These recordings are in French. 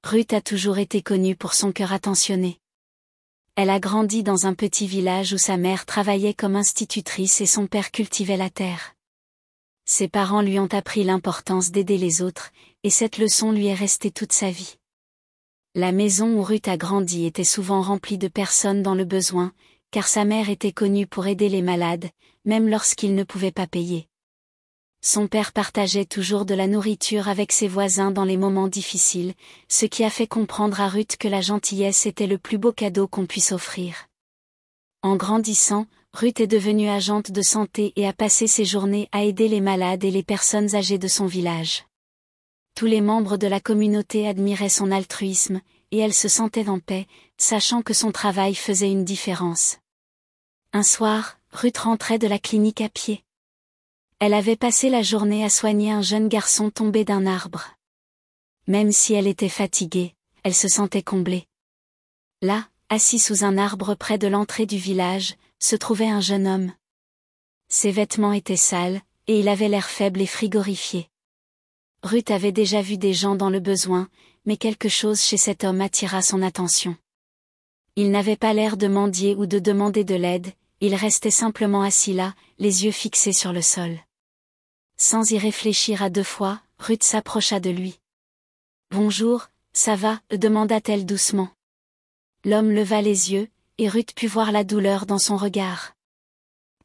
Ruth a toujours été connue pour son cœur attentionné. Elle a grandi dans un petit village où sa mère travaillait comme institutrice et son père cultivait la terre. Ses parents lui ont appris l'importance d'aider les autres, et cette leçon lui est restée toute sa vie. La maison où Ruth a grandi était souvent remplie de personnes dans le besoin, car sa mère était connue pour aider les malades, même lorsqu'ils ne pouvaient pas payer. Son père partageait toujours de la nourriture avec ses voisins dans les moments difficiles, ce qui a fait comprendre à Ruth que la gentillesse était le plus beau cadeau qu'on puisse offrir. En grandissant, Ruth est devenue agente de santé et a passé ses journées à aider les malades et les personnes âgées de son village. Tous les membres de la communauté admiraient son altruisme, et elle se sentait en paix, sachant que son travail faisait une différence. Un soir, Ruth rentrait de la clinique à pied. Elle avait passé la journée à soigner un jeune garçon tombé d'un arbre. Même si elle était fatiguée, elle se sentait comblée. Là, assis sous un arbre près de l'entrée du village, se trouvait un jeune homme. Ses vêtements étaient sales, et il avait l'air faible et frigorifié. Ruth avait déjà vu des gens dans le besoin, mais quelque chose chez cet homme attira son attention. Il n'avait pas l'air de mendier ou de demander de l'aide, il restait simplement assis là, les yeux fixés sur le sol. Sans y réfléchir à deux fois, Ruth s'approcha de lui. « Bonjour, ça va ?» demanda-t-elle doucement. L'homme leva les yeux, et Ruth put voir la douleur dans son regard.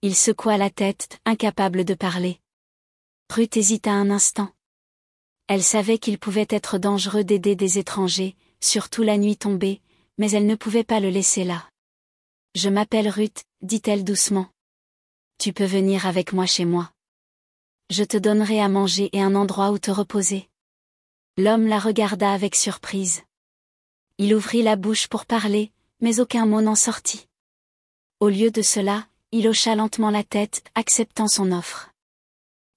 Il secoua la tête, incapable de parler. Ruth hésita un instant. Elle savait qu'il pouvait être dangereux d'aider des étrangers, surtout la nuit tombée, mais elle ne pouvait pas le laisser là. « Je m'appelle Ruth », dit-elle doucement. « Tu peux venir avec moi chez moi. Je te donnerai à manger et un endroit où te reposer. » L'homme la regarda avec surprise. Il ouvrit la bouche pour parler, mais aucun mot n'en sortit. Au lieu de cela, il hocha lentement la tête, acceptant son offre.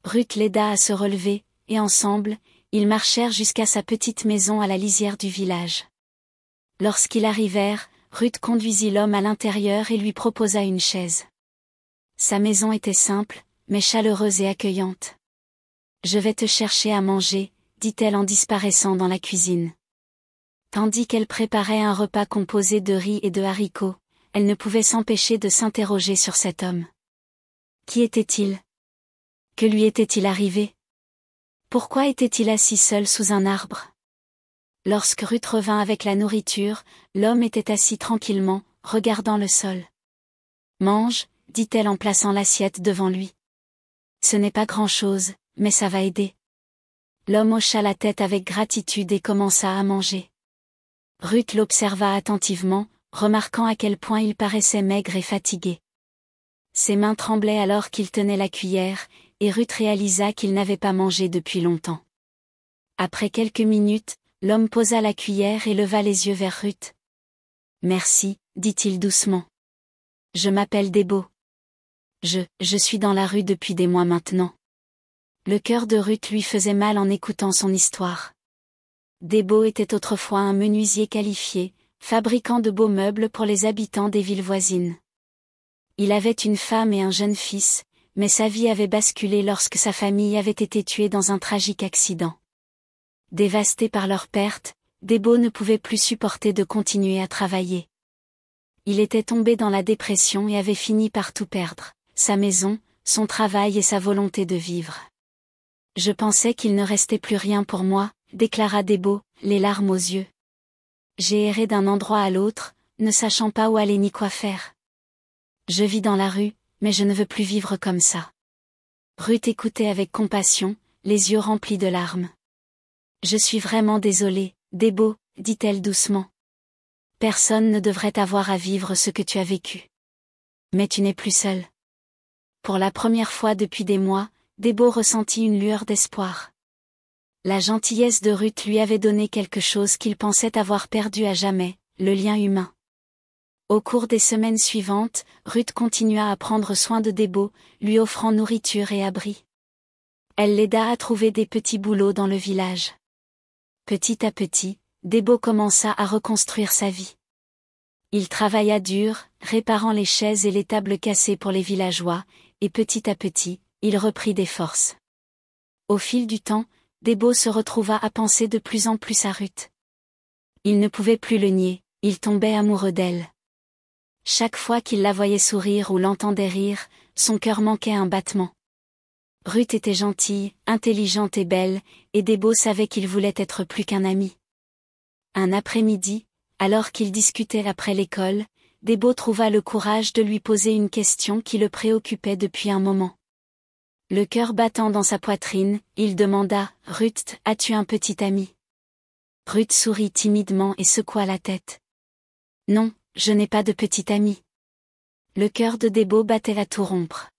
Ruth l'aida à se relever, et ensemble, ils marchèrent jusqu'à sa petite maison à la lisière du village. Lorsqu'ils arrivèrent, Ruth conduisit l'homme à l'intérieur et lui proposa une chaise. Sa maison était simple, mais chaleureuse et accueillante. « Je vais te chercher à manger », dit-elle en disparaissant dans la cuisine. Tandis qu'elle préparait un repas composé de riz et de haricots, elle ne pouvait s'empêcher de s'interroger sur cet homme. Qui était-il? Que lui était-il arrivé? Pourquoi était-il assis seul sous un arbre? Lorsque Ruth revint avec la nourriture, l'homme était assis tranquillement, regardant le sol. « Mange », dit-elle en plaçant l'assiette devant lui. « Ce n'est pas grand-chose, mais ça va aider. » L'homme hocha la tête avec gratitude et commença à manger. Ruth l'observa attentivement, remarquant à quel point il paraissait maigre et fatigué. Ses mains tremblaient alors qu'il tenait la cuillère, et Ruth réalisa qu'il n'avait pas mangé depuis longtemps. Après quelques minutes, l'homme posa la cuillère et leva les yeux vers Ruth. « Merci », dit-il doucement. « Je m'appelle Debo. Je suis dans la rue depuis des mois maintenant. » Le cœur de Ruth lui faisait mal en écoutant son histoire. Debo était autrefois un menuisier qualifié, fabricant de beaux meubles pour les habitants des villes voisines. Il avait une femme et un jeune fils, mais sa vie avait basculé lorsque sa famille avait été tuée dans un tragique accident. Dévasté par leur perte, Debo ne pouvait plus supporter de continuer à travailler. Il était tombé dans la dépression et avait fini par tout perdre, sa maison, son travail et sa volonté de vivre. « Je pensais qu'il ne restait plus rien pour moi », déclara Debo, les larmes aux yeux. « J'ai erré d'un endroit à l'autre, ne sachant pas où aller ni quoi faire. Je vis dans la rue, mais je ne veux plus vivre comme ça. » Ruth écoutait avec compassion, les yeux remplis de larmes. « Je suis vraiment désolée, Debo, » dit-elle doucement. « Personne ne devrait avoir à vivre ce que tu as vécu. Mais tu n'es plus seule. » Pour la première fois depuis des mois, Debo ressentit une lueur d'espoir. La gentillesse de Ruth lui avait donné quelque chose qu'il pensait avoir perdu à jamais, le lien humain. Au cours des semaines suivantes, Ruth continua à prendre soin de Debo, lui offrant nourriture et abri. Elle l'aida à trouver des petits boulots dans le village. Petit à petit, Debo commença à reconstruire sa vie. Il travailla dur, réparant les chaises et les tables cassées pour les villageois, et petit à petit, il reprit des forces. Au fil du temps, Debo se retrouva à penser de plus en plus à Ruth. Il ne pouvait plus le nier, il tombait amoureux d'elle. Chaque fois qu'il la voyait sourire ou l'entendait rire, son cœur manquait un battement. Ruth était gentille, intelligente et belle, et Debo savait qu'il voulait être plus qu'un ami. Un après-midi, alors qu'ils discutaient après l'école, Debo trouva le courage de lui poser une question qui le préoccupait depuis un moment. Le cœur battant dans sa poitrine, il demanda « Ruth, as-tu un petit ami ?» Ruth sourit timidement et secoua la tête. « Non, je n'ai pas de petit ami. » Le cœur de Debo battait à tout rompre.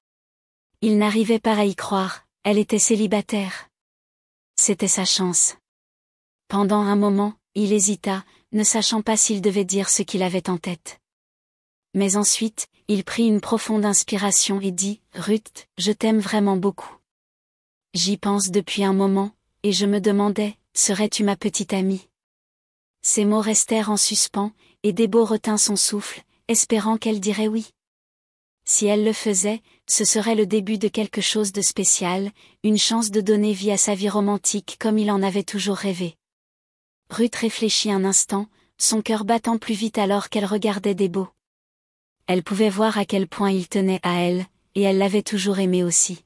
Il n'arrivait pas à y croire, elle était célibataire. C'était sa chance. Pendant un moment, il hésita, ne sachant pas s'il devait dire ce qu'il avait en tête. Mais ensuite, il prit une profonde inspiration et dit « Ruth, je t'aime vraiment beaucoup. J'y pense depuis un moment, et je me demandais, serais-tu ma petite amie ?» Ces mots restèrent en suspens, et Debo retint son souffle, espérant qu'elle dirait oui. Si elle le faisait, ce serait le début de quelque chose de spécial, une chance de donner vie à sa vie romantique comme il en avait toujours rêvé. Ruth réfléchit un instant, son cœur battant plus vite alors qu'elle regardait Debo. Elle pouvait voir à quel point il tenait à elle, et elle l'avait toujours aimé aussi.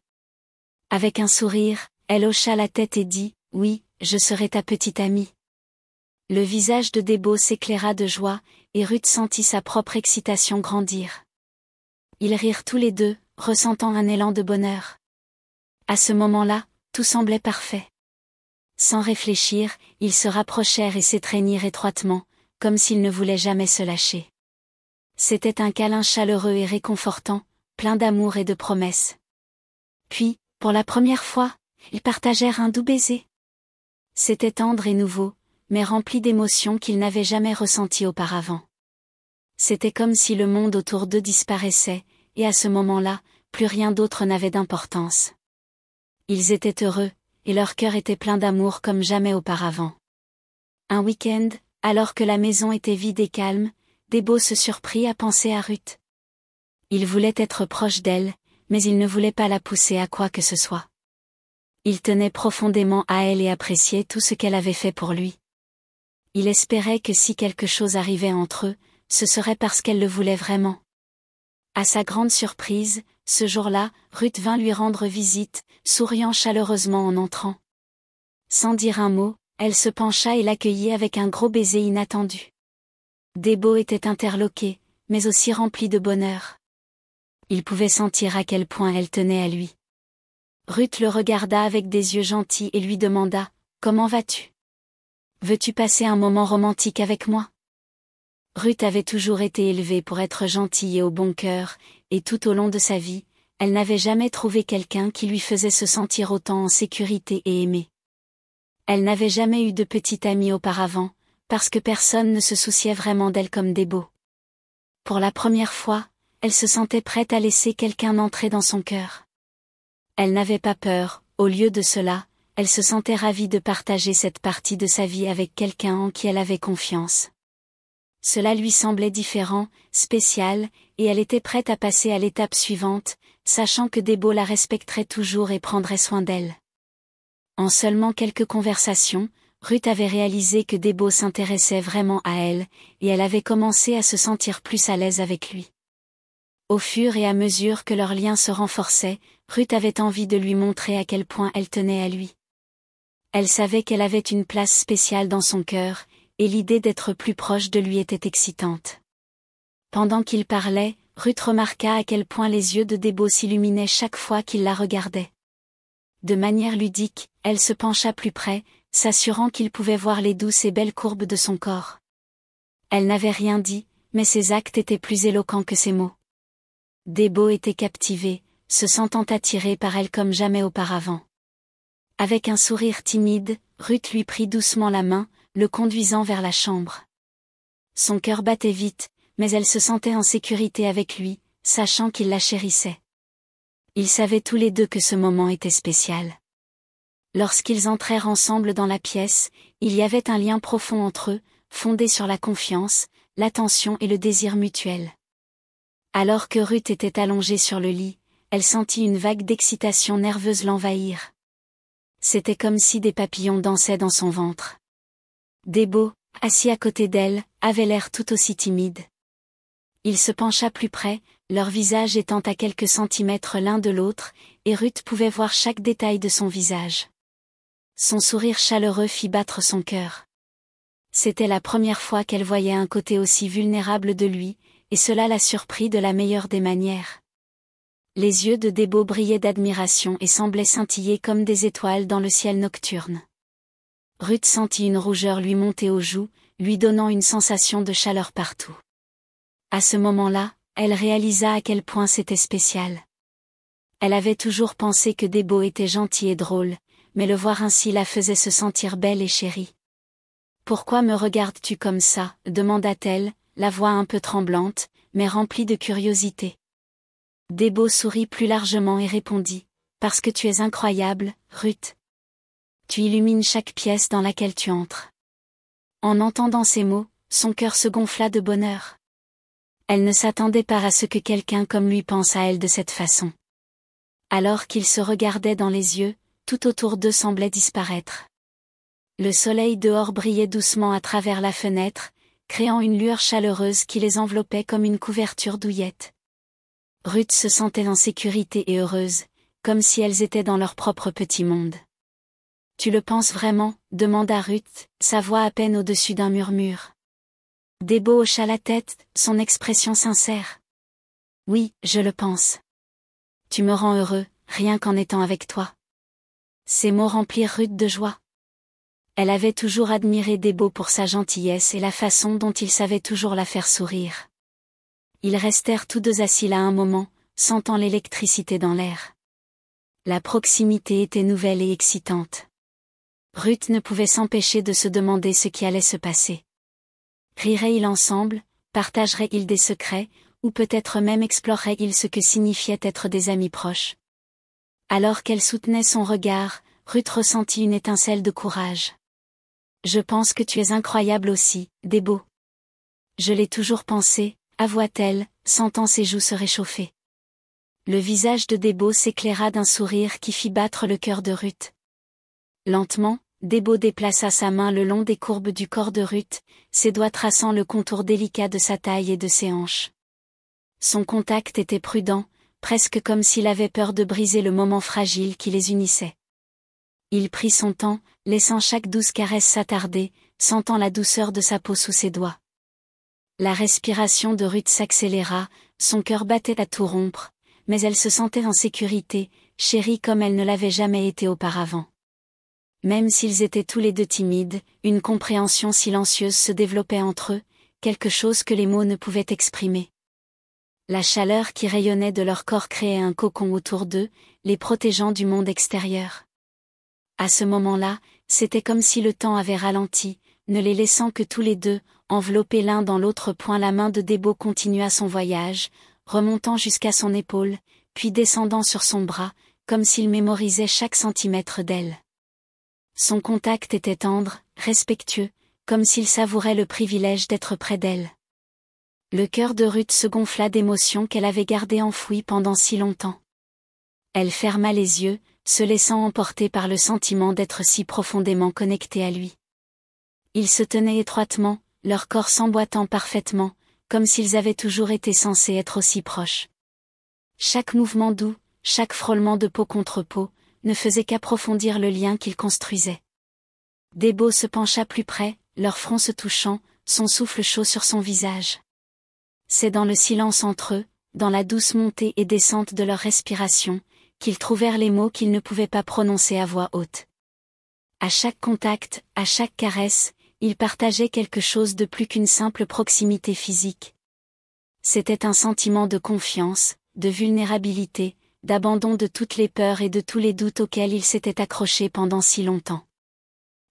Avec un sourire, elle hocha la tête et dit « Oui, je serai ta petite amie. » Le visage de Debo s'éclaira de joie, et Ruth sentit sa propre excitation grandir. Ils rirent tous les deux, ressentant un élan de bonheur. À ce moment-là, tout semblait parfait. Sans réfléchir, ils se rapprochèrent et s'étreignirent étroitement, comme s'ils ne voulaient jamais se lâcher. C'était un câlin chaleureux et réconfortant, plein d'amour et de promesses. Puis, pour la première fois, ils partagèrent un doux baiser. C'était tendre et nouveau, mais rempli d'émotions qu'ils n'avaient jamais ressenties auparavant. C'était comme si le monde autour d'eux disparaissait, et à ce moment-là, plus rien d'autre n'avait d'importance. Ils étaient heureux, et leur cœur était plein d'amour comme jamais auparavant. Un week-end, alors que la maison était vide et calme, Debo se surprit à penser à Ruth. Il voulait être proche d'elle, mais il ne voulait pas la pousser à quoi que ce soit. Il tenait profondément à elle et appréciait tout ce qu'elle avait fait pour lui. Il espérait que si quelque chose arrivait entre eux, ce serait parce qu'elle le voulait vraiment. À sa grande surprise, ce jour-là, Ruth vint lui rendre visite, souriant chaleureusement en entrant. Sans dire un mot, elle se pencha et l'accueillit avec un gros baiser inattendu. Debo était interloqué, mais aussi rempli de bonheur. Il pouvait sentir à quel point elle tenait à lui. Ruth le regarda avec des yeux gentils et lui demanda « Comment vas-tu ? Veux-tu passer un moment romantique avec moi ?» Ruth avait toujours été élevée pour être gentille et au bon cœur, et tout au long de sa vie, elle n'avait jamais trouvé quelqu'un qui lui faisait se sentir autant en sécurité et aimée. Elle n'avait jamais eu de petite amie auparavant, parce que personne ne se souciait vraiment d'elle comme Debo. Pour la première fois, elle se sentait prête à laisser quelqu'un entrer dans son cœur. Elle n'avait pas peur, au lieu de cela, elle se sentait ravie de partager cette partie de sa vie avec quelqu'un en qui elle avait confiance. Cela lui semblait différent, spécial, et elle était prête à passer à l'étape suivante, sachant que Debo la respecterait toujours et prendrait soin d'elle. En seulement quelques conversations, Ruth avait réalisé que Debo s'intéressait vraiment à elle, et elle avait commencé à se sentir plus à l'aise avec lui. Au fur et à mesure que leur lien se renforçait, Ruth avait envie de lui montrer à quel point elle tenait à lui. Elle savait qu'elle avait une place spéciale dans son cœur, et l'idée d'être plus proche de lui était excitante. Pendant qu'il parlait, Ruth remarqua à quel point les yeux de Debo s'illuminaient chaque fois qu'il la regardait. De manière ludique, elle se pencha plus près, s'assurant qu'il pouvait voir les douces et belles courbes de son corps. Elle n'avait rien dit, mais ses actes étaient plus éloquents que ses mots. Debo était captivé, se sentant attiré par elle comme jamais auparavant. Avec un sourire timide, Ruth lui prit doucement la main, le conduisant vers la chambre. Son cœur battait vite, mais elle se sentait en sécurité avec lui, sachant qu'il la chérissait. Ils savaient tous les deux que ce moment était spécial. Lorsqu'ils entrèrent ensemble dans la pièce, il y avait un lien profond entre eux, fondé sur la confiance, l'attention et le désir mutuel. Alors que Ruth était allongée sur le lit, elle sentit une vague d'excitation nerveuse l'envahir. C'était comme si des papillons dansaient dans son ventre. Debo, assis à côté d'elle, avait l'air tout aussi timide. Il se pencha plus près, leurs visages étant à quelques centimètres l'un de l'autre, et Ruth pouvait voir chaque détail de son visage. Son sourire chaleureux fit battre son cœur. C'était la première fois qu'elle voyait un côté aussi vulnérable de lui, et cela la surprit de la meilleure des manières. Les yeux de Debo brillaient d'admiration et semblaient scintiller comme des étoiles dans le ciel nocturne. Ruth sentit une rougeur lui monter aux joues, lui donnant une sensation de chaleur partout. À ce moment-là, elle réalisa à quel point c'était spécial. Elle avait toujours pensé que Debo était gentil et drôle, mais le voir ainsi la faisait se sentir belle et chérie. « Pourquoi me regardes-tu comme ça ?» demanda-t-elle, la voix un peu tremblante, mais remplie de curiosité. Debo sourit plus largement et répondit, « Parce que tu es incroyable, Ruth. Tu illumines chaque pièce dans laquelle tu entres. » En entendant ces mots, son cœur se gonfla de bonheur. Elle ne s'attendait pas à ce que quelqu'un comme lui pense à elle de cette façon. Alors qu'ils se regardaient dans les yeux, tout autour d'eux semblait disparaître. Le soleil dehors brillait doucement à travers la fenêtre, créant une lueur chaleureuse qui les enveloppait comme une couverture douillette. Ruth se sentait en sécurité et heureuse, comme si elles étaient dans leur propre petit monde. « Tu le penses vraiment ?» demanda Ruth, sa voix à peine au-dessus d'un murmure. Debo hocha la tête, son expression sincère. « Oui, je le pense. Tu me rends heureux, rien qu'en étant avec toi. » Ces mots remplirent Ruth de joie. Elle avait toujours admiré Debo pour sa gentillesse et la façon dont il savait toujours la faire sourire. Ils restèrent tous deux assis là un moment, sentant l'électricité dans l'air. La proximité était nouvelle et excitante. Ruth ne pouvait s'empêcher de se demander ce qui allait se passer. Riraient-ils ensemble, partageraient-ils des secrets, ou peut-être même exploreraient-ils ce que signifiait être des amis proches. Alors qu'elle soutenait son regard, Ruth ressentit une étincelle de courage. « Je pense que tu es incroyable aussi, Debo. »« Je l'ai toujours pensé, » avoua-t-elle, sentant ses joues se réchauffer. Le visage de Debo s'éclaira d'un sourire qui fit battre le cœur de Ruth. Lentement, Debo déplaça sa main le long des courbes du corps de Ruth, ses doigts traçant le contour délicat de sa taille et de ses hanches. Son contact était prudent, presque comme s'il avait peur de briser le moment fragile qui les unissait. Il prit son temps, laissant chaque douce caresse s'attarder, sentant la douceur de sa peau sous ses doigts. La respiration de Ruth s'accéléra, son cœur battait à tout rompre, mais elle se sentait en sécurité, chérie comme elle ne l'avait jamais été auparavant. Même s'ils étaient tous les deux timides, une compréhension silencieuse se développait entre eux, quelque chose que les mots ne pouvaient exprimer. La chaleur qui rayonnait de leur corps créait un cocon autour d'eux, les protégeant du monde extérieur. À ce moment-là, c'était comme si le temps avait ralenti, ne les laissant que tous les deux, enveloppés l'un dans l'autre. La main de Debo continua son voyage, remontant jusqu'à son épaule, puis descendant sur son bras, comme s'il mémorisait chaque centimètre d'elle. Son contact était tendre, respectueux, comme s'il savourait le privilège d'être près d'elle. Le cœur de Ruth se gonfla d'émotions qu'elle avait gardées enfouies pendant si longtemps. Elle ferma les yeux, se laissant emporter par le sentiment d'être si profondément connectée à lui. Ils se tenaient étroitement, leur corps s'emboîtant parfaitement, comme s'ils avaient toujours été censés être aussi proches. Chaque mouvement doux, chaque frôlement de peau contre peau, ne faisait qu'approfondir le lien qu'ils construisaient. Debo se pencha plus près, leurs fronts se touchant, son souffle chaud sur son visage. C'est dans le silence entre eux, dans la douce montée et descente de leur respiration, qu'ils trouvèrent les mots qu'ils ne pouvaient pas prononcer à voix haute. À chaque contact, à chaque caresse, ils partageaient quelque chose de plus qu'une simple proximité physique. C'était un sentiment de confiance, de vulnérabilité, d'abandon de toutes les peurs et de tous les doutes auxquels ils s'étaient accrochés pendant si longtemps.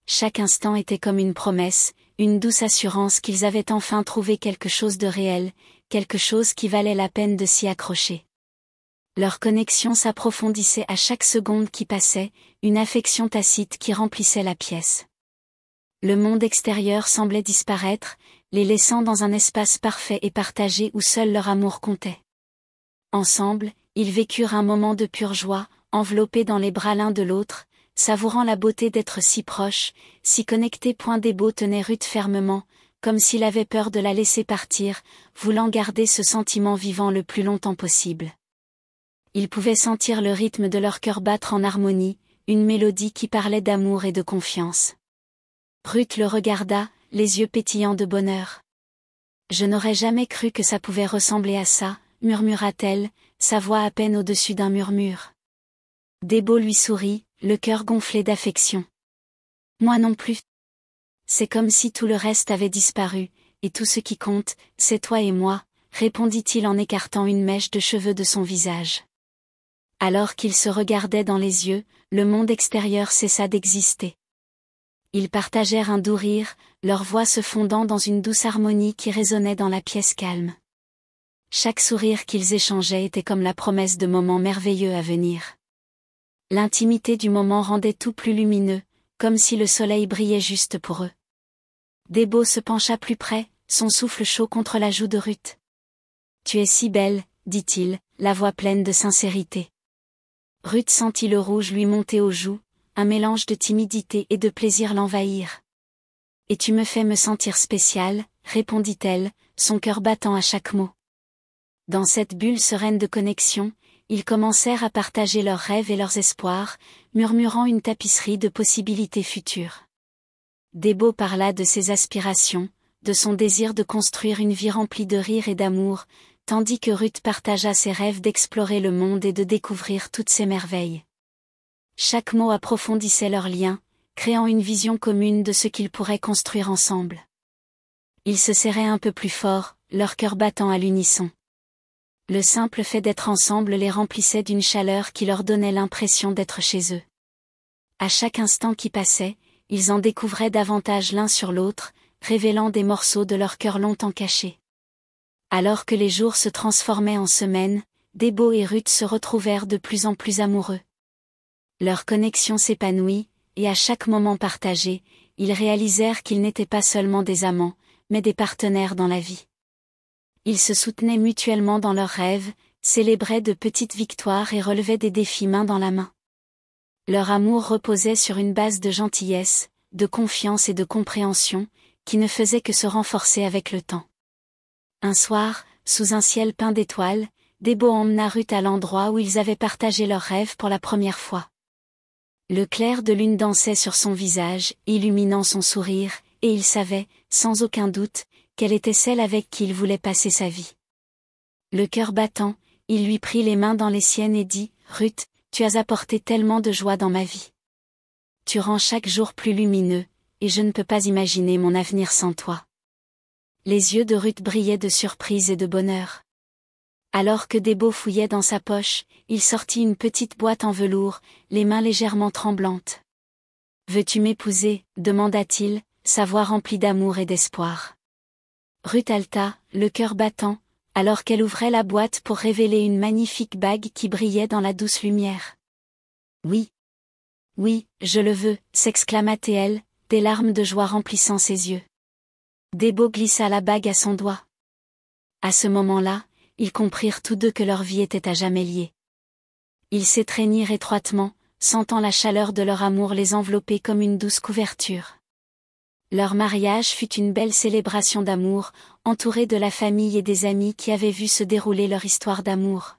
Chaque instant était comme une promesse, une douce assurance qu'ils avaient enfin trouvé quelque chose de réel, quelque chose qui valait la peine de s'y accrocher. Leur connexion s'approfondissait à chaque seconde qui passait, une affection tacite qui remplissait la pièce. Le monde extérieur semblait disparaître, les laissant dans un espace parfait et partagé où seul leur amour comptait. Ensemble, ils vécurent un moment de pure joie, enveloppés dans les bras l'un de l'autre, savourant la beauté d'être si proche, si connecté. Débo tenait Ruth fermement, comme s'il avait peur de la laisser partir, voulant garder ce sentiment vivant le plus longtemps possible. Il pouvait sentir le rythme de leur cœur battre en harmonie, une mélodie qui parlait d'amour et de confiance. Ruth le regarda, les yeux pétillants de bonheur. « Je n'aurais jamais cru que ça pouvait ressembler à ça, » murmura-t-elle, sa voix à peine au-dessus d'un murmure. Débo lui sourit, le cœur gonflé d'affection. « Moi non plus. C'est comme si tout le reste avait disparu, et tout ce qui compte, c'est toi et moi, » répondit-il en écartant une mèche de cheveux de son visage. Alors qu'ils se regardaient dans les yeux, le monde extérieur cessa d'exister. Ils partagèrent un doux rire, leurs voix se fondant dans une douce harmonie qui résonnait dans la pièce calme. Chaque sourire qu'ils échangeaient était comme la promesse de moments merveilleux à venir. L'intimité du moment rendait tout plus lumineux, comme si le soleil brillait juste pour eux. Débo se pencha plus près, son souffle chaud contre la joue de Ruth. « Tu es si belle, » dit-il, la voix pleine de sincérité. Ruth sentit le rouge lui monter aux joues, un mélange de timidité et de plaisir l'envahir. « Et tu me fais me sentir spéciale, » répondit-elle, son cœur battant à chaque mot. Dans cette bulle sereine de connexion, ils commencèrent à partager leurs rêves et leurs espoirs, murmurant une tapisserie de possibilités futures. Débo parla de ses aspirations, de son désir de construire une vie remplie de rire et d'amour, tandis que Ruth partagea ses rêves d'explorer le monde et de découvrir toutes ses merveilles. Chaque mot approfondissait leur lien, créant une vision commune de ce qu'ils pourraient construire ensemble. Ils se serraient un peu plus fort, leur cœur battant à l'unisson. Le simple fait d'être ensemble les remplissait d'une chaleur qui leur donnait l'impression d'être chez eux. À chaque instant qui passait, ils en découvraient davantage l'un sur l'autre, révélant des morceaux de leur cœur longtemps cachés. Alors que les jours se transformaient en semaines, Débo et Ruth se retrouvèrent de plus en plus amoureux. Leur connexion s'épanouit, et à chaque moment partagé, ils réalisèrent qu'ils n'étaient pas seulement des amants, mais des partenaires dans la vie. Ils se soutenaient mutuellement dans leurs rêves, célébraient de petites victoires et relevaient des défis main dans la main. Leur amour reposait sur une base de gentillesse, de confiance et de compréhension, qui ne faisait que se renforcer avec le temps. Un soir, sous un ciel peint d'étoiles, Débo emmena Ruth à l'endroit où ils avaient partagé leurs rêves pour la première fois. Le clair de lune dansait sur son visage, illuminant son sourire, et il savait, sans aucun doute, qu'elle était celle avec qui il voulait passer sa vie. Le cœur battant, il lui prit les mains dans les siennes et dit « Ruth, tu as apporté tellement de joie dans ma vie. Tu rends chaque jour plus lumineux, et je ne peux pas imaginer mon avenir sans toi. » Les yeux de Ruth brillaient de surprise et de bonheur. Alors que Débo fouillait dans sa poche, il sortit une petite boîte en velours, les mains légèrement tremblantes. « Veux-tu m'épouser ?» demanda-t-il, sa voix remplie d'amour et d'espoir. Ruth haleta, le cœur battant, alors qu'elle ouvrait la boîte pour révéler une magnifique bague qui brillait dans la douce lumière. « Oui. Oui, je le veux !» s'exclama-t-elle, des larmes de joie remplissant ses yeux. Débo glissa la bague à son doigt. À ce moment-là, ils comprirent tous deux que leur vie était à jamais liée. Ils s'étreignirent étroitement, sentant la chaleur de leur amour les envelopper comme une douce couverture. Leur mariage fut une belle célébration d'amour, entourée de la famille et des amis qui avaient vu se dérouler leur histoire d'amour.